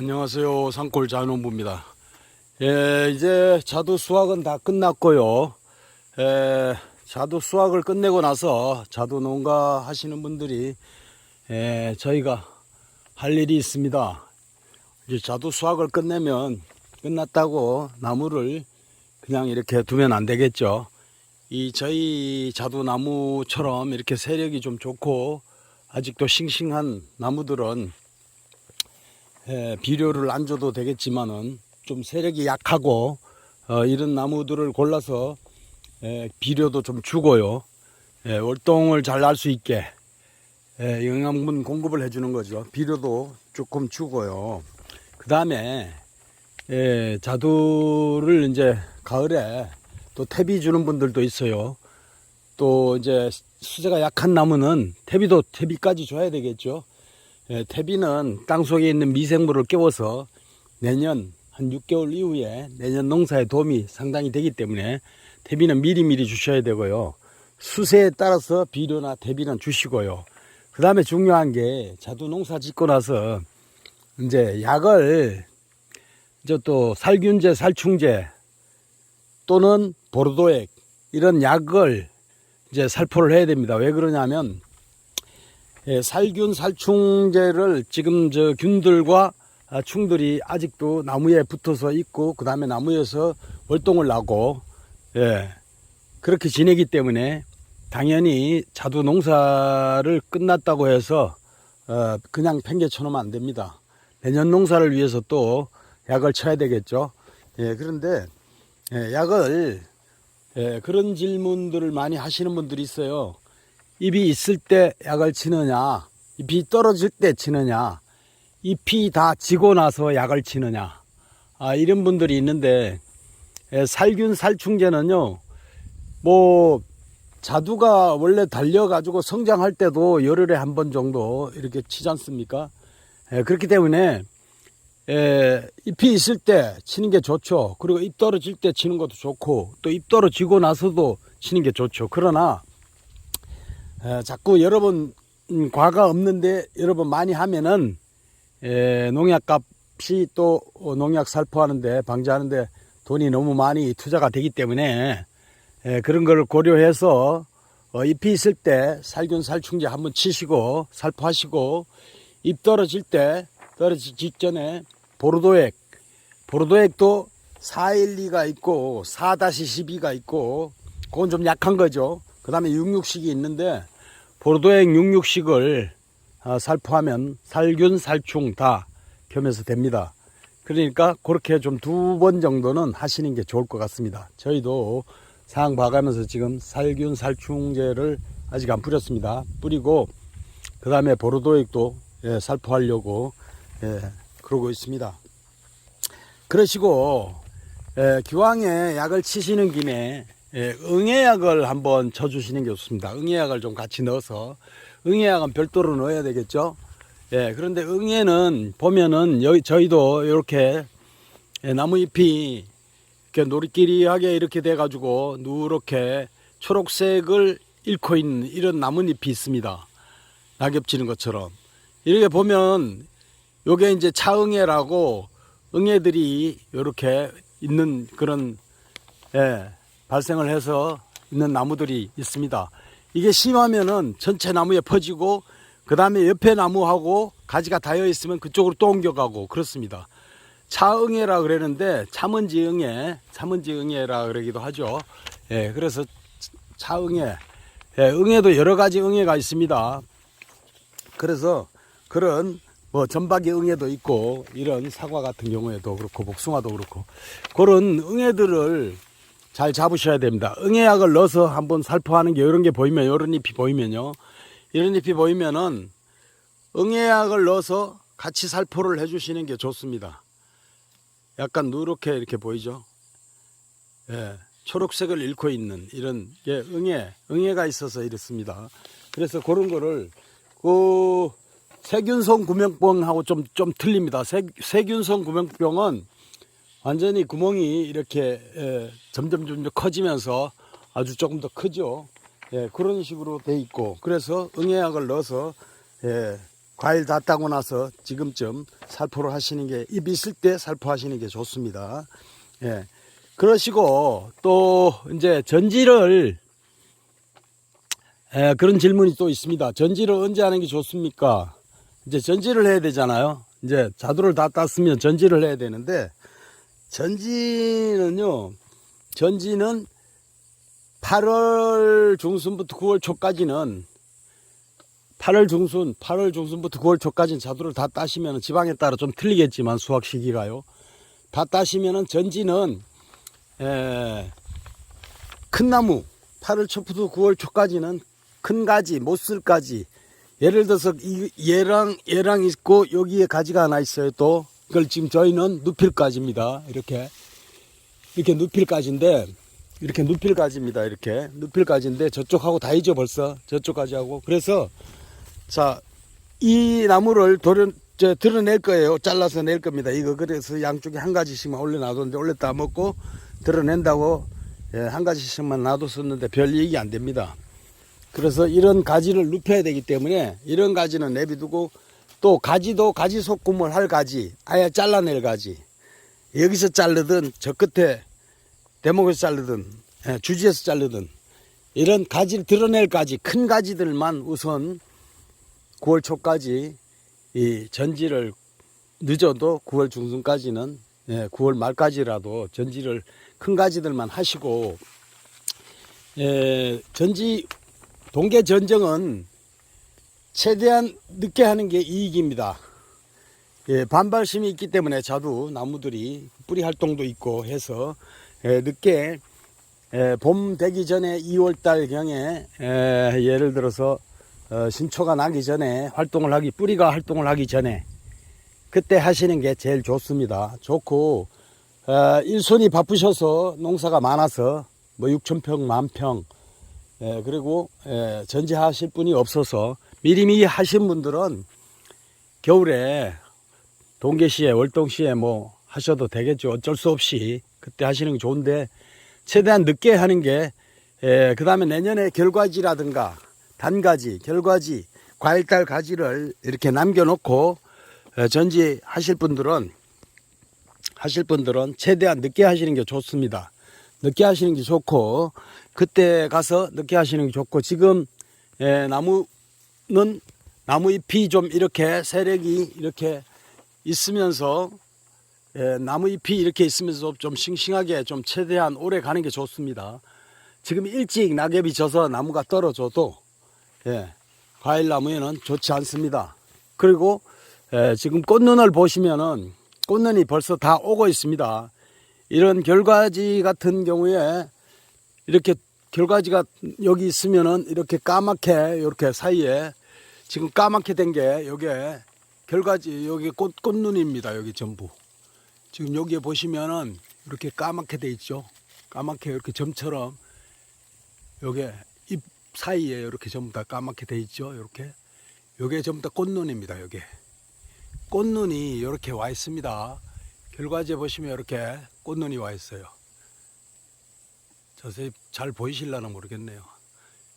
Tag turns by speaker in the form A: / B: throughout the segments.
A: 안녕하세요. 산골 자연농부입니다. 이제 자두 수확은 다 끝났고요. 자두 수확을 끝내고 나서 자두 농가 하시는 분들이 저희가 할 일이 있습니다. 이제 자두 수확을 끝내면 끝났다고 나무를 그냥 이렇게 두면 안 되겠죠. 저희 자두 나무처럼 이렇게 세력이 좀 좋고 아직도 싱싱한 나무들은 비료를 안 줘도 되겠지만은 좀 세력이 약하고 이런 나무들을 골라서 비료도 좀 주고요. 월동을 잘 날 수 있게 영양분 공급을 해주는 거죠. 비료도 조금 주고요. 그 다음에 자두를 이제 가을에 또 퇴비 주는 분들도 있어요. 또 이제 수세가 약한 나무는 퇴비까지 줘야 되겠죠. 퇴비는 땅속에 있는 미생물을 깨워서 내년 한 6개월 이후에 내년 농사에 도움이 상당히 되기 때문에 퇴비는 미리미리 주셔야 되고요. 수세에 따라서 비료나 퇴비는 주시고요. 그 다음에 중요한 게 자두 농사 짓고 나서 이제 약을 이제 또 살균제, 살충제 또는 보르도액 이런 약을 이제 살포를 해야 됩니다. 왜 그러냐면 살균, 살충제를 지금 저 균들과 충들이 아직도 나무에 붙어서 있고 그 다음에 나무에서 월동을 나고 그렇게 지내기 때문에 당연히 자두 농사를 끝났다고 해서 그냥 팽개쳐 놓으면 안 됩니다. 내년 농사를 위해서 또 약을 쳐야 되겠죠. 그런데 약을 그런 질문들을 많이 하시는 분들이 있어요. 잎이 있을 때 약을 치느냐, 잎이 떨어질 때 치느냐, 잎이 다 지고 나서 약을 치느냐, 이런 분들이 있는데 살균 살충제는요, 자두가 원래 달려가지고 성장할 때도 열흘에 한 번 정도 이렇게 치지 않습니까? 그렇기 때문에 잎이 있을 때 치는 게 좋죠. 그리고 잎 떨어질 때 치는 것도 좋고 또 잎 떨어지고 나서도 치는 게 좋죠. 그러나 자꾸 여러 번 과가 없는데 여러 번 많이 하면은 농약값이 또 농약 살포하는데 방지하는데 돈이 너무 많이 투자가 되기 때문에 그런 걸 고려해서 잎이 있을 때 살균 살충제 한번 치시고 살포하시고 잎 떨어질 때 떨어지기 직전에 보르도액도 412가 있고 4-12가 있고 그건 좀 약한 거죠. 그 다음에 66식이 있는데 보르도액 66식을 살포하면 살균 살충 다 겸해서 됩니다. 그러니까 그렇게 좀 2번 정도는 하시는 게 좋을 것 같습니다. 저희도 상황 봐가면서 지금 살균 살충제를 아직 안 뿌렸습니다. 뿌리고 그 다음에 보르도액도 살포하려고 그러고 있습니다. 그러시고 기왕에 약을 치시는 김에 응애약을 한번 쳐주시는 게 좋습니다. 응애약을 좀 같이 넣어서 응애약은 별도로 넣어야 되겠죠. 그런데 응애는 보면은 저희도 이렇게 나무잎이 이렇게 노릇끼리하게 이렇게 돼 가지고 누렇게 초록색을 잃고 있는 이런 나뭇잎이 있습니다. 낙엽 지는 것처럼 이렇게 보면 요게 이제 차응애라고 응애들이 이렇게 있는 그런 발생을 해서 있는 나무들이 있습니다. 이게 심하면은 전체 나무에 퍼지고 그 다음에 옆에 나무하고 가지가 닿여 있으면 그쪽으로 또 옮겨가고 그렇습니다. 차응애라 그러는데 참은지응애라 그러기도 하죠. 그래서 차응애, 응애도 여러 가지 응애가 있습니다. 그래서 그런 전박이 응애도 있고 이런 사과 같은 경우에도 그렇고 복숭아도 그렇고 그런 응애들을 잘 잡으셔야 됩니다. 응애약을 넣어서 한번 살포하는 게 이런 게 보이면 이런 잎이 보이면요. 이런 잎이 보이면은 응애약을 넣어서 같이 살포를 해 주시는 게 좋습니다. 약간 누렇게 이렇게 보이죠. 초록색을 잃고 있는 이런 게 응애가 있어서 이렇습니다. 그래서 그런 거를 세균성 구명병하고 좀 틀립니다. 세균성 구명병은 완전히 구멍이 이렇게 점점 커지면서 아주 조금 더 크죠. 그런 식으로 돼 있고 그래서 응애약을 넣어서 과일 다 따고 나서 지금쯤 살포를 하시는 게, 잎 있을 때 살포하시는 게 좋습니다. 예. 그러시고 또 이제 전지를, 그런 질문이 또 있습니다. 전지를 언제 하는 게 좋습니까? 이제 전지를 해야 되잖아요. 이제 자두를 다 땄으면 전지를 해야 되는데, 전지는 8월 중순부터 9월 초까지는, 8월 중순부터 9월 초까지는 자두를 다 따시면, 지방에 따라 좀 틀리겠지만 수확 시기가요, 다 따시면은 전지는 큰 나무, 8월 초부터 9월 초까지는 큰 가지, 못 쓸 가지, 예를 들어서 얘랑 있고 여기에 가지가 하나 있어요. 또 그걸 지금 저희는 누필가지입니다. 이렇게 누필가지인데, 이렇게 누필가지입니다. 이렇게 누필가지인데 저쪽하고 다이죠 벌써, 저쪽 가지하고. 그래서 자, 이 나무를 드러낼 거예요. 잘라서 낼 겁니다. 이거 그래서 양쪽에 한 가지씩만 올려놔뒀는데, 원래 따먹고 드러낸다고 한 가지씩만 놔뒀었는데 별 이익이 안 됩니다. 그래서 이런 가지를 눕혀야 되기 때문에 이런 가지는 내비두고, 또 가지도 가지 소금을 할 가지, 아예 잘라낼 가지, 여기서 자르든 저 끝에 대목에서 자르든 주지에서 자르든, 이런 가지를 드러낼 가지, 큰 가지들만 우선 9월 초까지, 이 전지를 늦어도 9월 중순까지는, 9월 말까지라도 전지를 큰 가지들만 하시고, 전지 동계 전정은 최대한 늦게 하는 게 이익입니다. 반발심이 있기 때문에 자두 나무들이 뿌리 활동도 있고 해서 늦게, 봄 되기 전에 2월달 경에, 예를 들어서 신초가 나기 전에 뿌리가 활동을 하기 전에 그때 하시는 게 제일 좋습니다. 좋고, 일손이 바쁘셔서 농사가 많아서 뭐 6,000평, 10,000평, 그리고 전지하실 분이 없어서 미리미리 하신 분들은 겨울에 동계시에, 월동시에 뭐 하셔도 되겠죠. 어쩔 수 없이 그때 하시는 게 좋은데, 최대한 늦게 하는 게, 그 다음에 내년에 결과지라든가 단가지, 결과지, 과일달 가지를 이렇게 남겨놓고 전지 하실 분들은 최대한 늦게 하시는 게 좋습니다. 늦게 하시는 게 좋고, 그때 가서 늦게 하시는 게 좋고, 지금 나무는 나무 잎이 좀 이렇게 세력이 이렇게 있으면서, 나무 잎이 이렇게 있으면서 좀 싱싱하게 좀 최대한 오래 가는 게 좋습니다. 지금 일찍 낙엽이 져서 나무가 떨어져도 과일나무에는 좋지 않습니다. 그리고 지금 꽃눈을 보시면은 꽃눈이 벌써 다 오고 있습니다. 이런 결과지 같은 경우에 이렇게 결과지가 여기 있으면은 이렇게 까맣게, 이렇게 사이에 지금 까맣게 된 게 요게 결과지, 여기 꽃눈입니다. 여기 전부 지금 여기에 보시면은 이렇게 까맣게 돼 있죠. 까맣게 이렇게 점처럼 요게 잎 사이에 이렇게 전부 다 까맣게 돼 있죠. 이렇게 요게 전부 다 꽃눈입니다. 요게 꽃눈이 이렇게 와 있습니다. 결과지에 보시면 이렇게 꽃눈이 와 있어요. 자세히 잘 보이실려나 모르겠네요.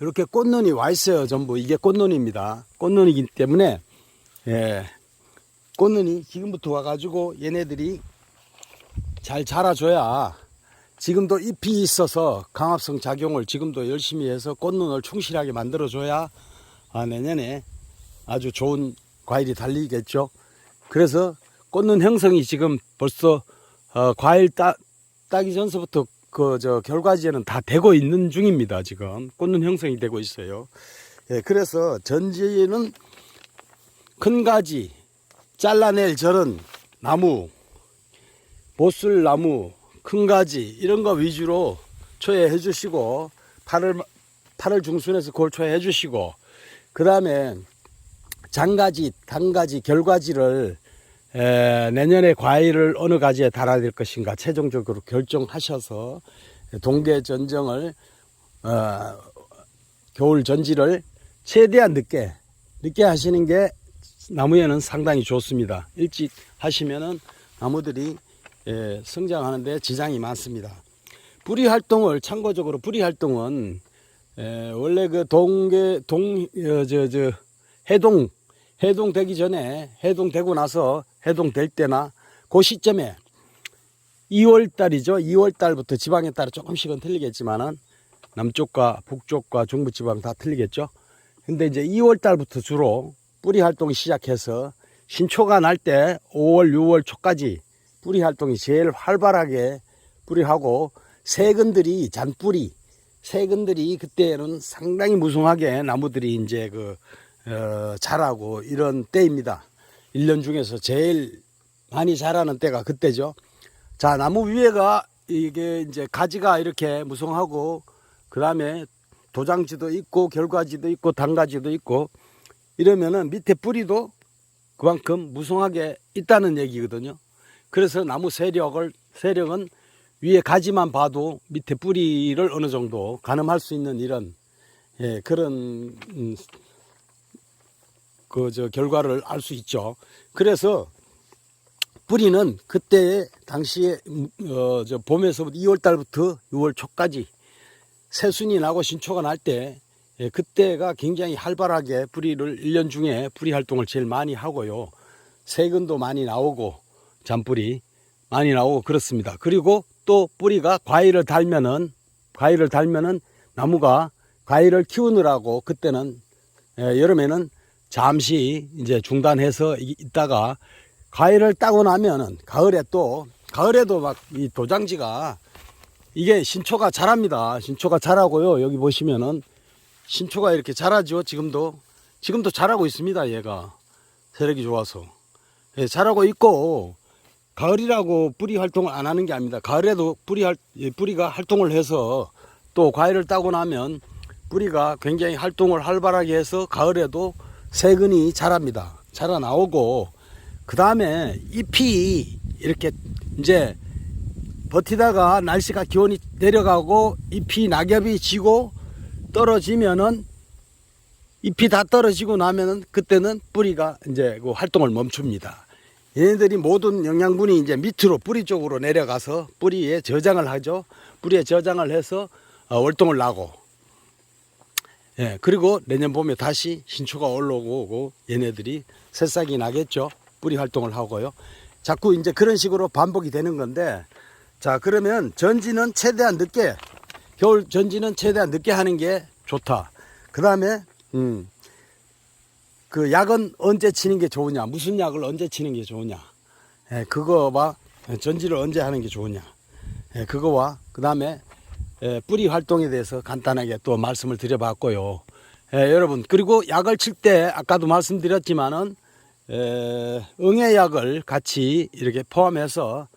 A: 이렇게 꽃눈이 와 있어요. 전부 이게 꽃눈입니다. 꽃눈이기 때문에 꽃눈이 지금부터 와가지고 얘네들이 잘 자라줘야, 지금도 잎이 있어서 강합성 작용을 지금도 열심히 해서 꽃눈을 충실하게 만들어줘야 내년에 아주 좋은 과일이 달리겠죠. 그래서 꽃눈 형성이 지금 벌써 과일 따기 전서부터 결과지에는 다 되고 있는 중입니다. 지금 꽃눈 형성이 되고 있어요. 그래서 전지는 큰 가지, 잘라낼 저런 나무, 못쓸 나무, 큰 가지 이런 거 위주로 초회해 주시고, 8월 중순에서 9월 초회해 주시고, 그 다음에 장가지, 단가지, 결과지를 내년에 과일을 어느 가지에 달아야 될 것인가 최종적으로 결정하셔서 동계 전정을, 겨울 전지를 최대한 늦게 하시는 게 나무에는 상당히 좋습니다. 일찍 하시면은 나무들이 성장하는데 지장이 많습니다. 뿌리 활동을, 참고적으로 뿌리 활동은 원래 그 해동 해동되기 전에, 해동되고 나서 해동될 때나 그 시점에 2월 달이죠. 2월 달부터 지방에 따라 조금씩은 틀리겠지만은 남쪽과 북쪽과 중부지방 다 틀리겠죠. 근데 이제 2월 달부터 주로 뿌리 활동이 시작해서 신초가 날 때 5월, 6월 초까지 뿌리 활동이 제일 활발하게 뿌리하고 세근들이 잔뿌리, 세근들이 그때는 상당히 무성하게 나무들이 이제 자라고 이런 때입니다. 1년 중에서 제일 많이 자라는 때가 그때죠. 자, 나무 위에가 이게 이제 가지가 이렇게 무성하고 그 다음에 도장지도 있고 결과지도 있고 단가지도 있고 이러면은 밑에 뿌리도 그만큼 무성하게 있다는 얘기거든요. 그래서 나무 세력은 위에 가지만 봐도 밑에 뿌리를 어느 정도 가늠할 수 있는 이런 그런 결과를 알 수 있죠. 그래서 뿌리는 그때 당시에 봄에서부터 2월 달부터 6월 초까지 새순이 나고 신초가 날 때 그때가 굉장히 활발하게 뿌리를 1년 중에 뿌리 활동을 제일 많이 하고요. 세근도 많이 나오고 잔뿌리 많이 나오고 그렇습니다. 그리고 또 뿌리가 과일을 달면은 나무가 과일을 키우느라고 그때는 여름에는 잠시 이제 중단해서 있다가 과일을 따고 나면은 가을에도 막 이 도장지가 이게 신초가 자랍니다. 신초가 자라고요. 여기 보시면은 신초가 이렇게 자라죠. 지금도 자라고 있습니다. 얘가 세력이 좋아서 자라고 있고 가을이라고 뿌리 활동을 안 하는 게 아닙니다. 가을에도 뿌리가 활동을 해서 또 과일을 따고 나면 뿌리가 굉장히 활동을 활발하게 해서 가을에도 세근이 자랍니다. 자라 나오고 그 다음에 잎이 이렇게 이제 버티다가 날씨가 기온이 내려가고 잎이 낙엽이 지고 떨어지면은 잎이 다 떨어지고 나면은 그때는 뿌리가 이제 그 활동을 멈춥니다. 얘네들이 모든 영양분이 이제 밑으로 뿌리 쪽으로 내려가서 뿌리에 저장을 하죠. 뿌리에 저장을 해서 월동을 나고 그리고 내년 봄에 다시 신초가 올라오고 얘네들이 새싹이 나겠죠. 뿌리 활동을 하고요. 자꾸 이제 그런 식으로 반복이 되는 건데, 자, 그러면 전지는 최대한 늦게, 겨울 전지는 최대한 늦게 하는 게 좋다. 그 다음에, 그 약은 언제 치는 게 좋으냐, 무슨 약을 언제 치는 게 좋으냐, 그거와 전지를 언제 하는 게 좋으냐, 그거와 그 다음에 뿌리 활동에 대해서 간단하게 또 말씀을 드려봤고요. 여러분, 그리고 약을 칠 때 아까도 말씀드렸지만은 응애약을 같이 이렇게 포함해서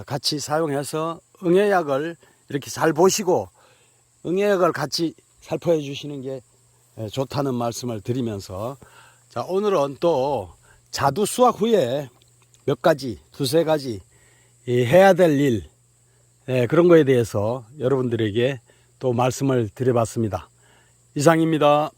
A: 같이 사용해서 응애약을 이렇게 잘 보시고 응애약을 같이 살포해 주시는 게 좋다는 말씀을 드리면서, 자, 오늘은 또 자두 수확 후에 몇 가지, 두세 가지 해야 될 일, 그런 거에 대해서 여러분들에게 또 말씀을 드려봤습니다. 이상입니다.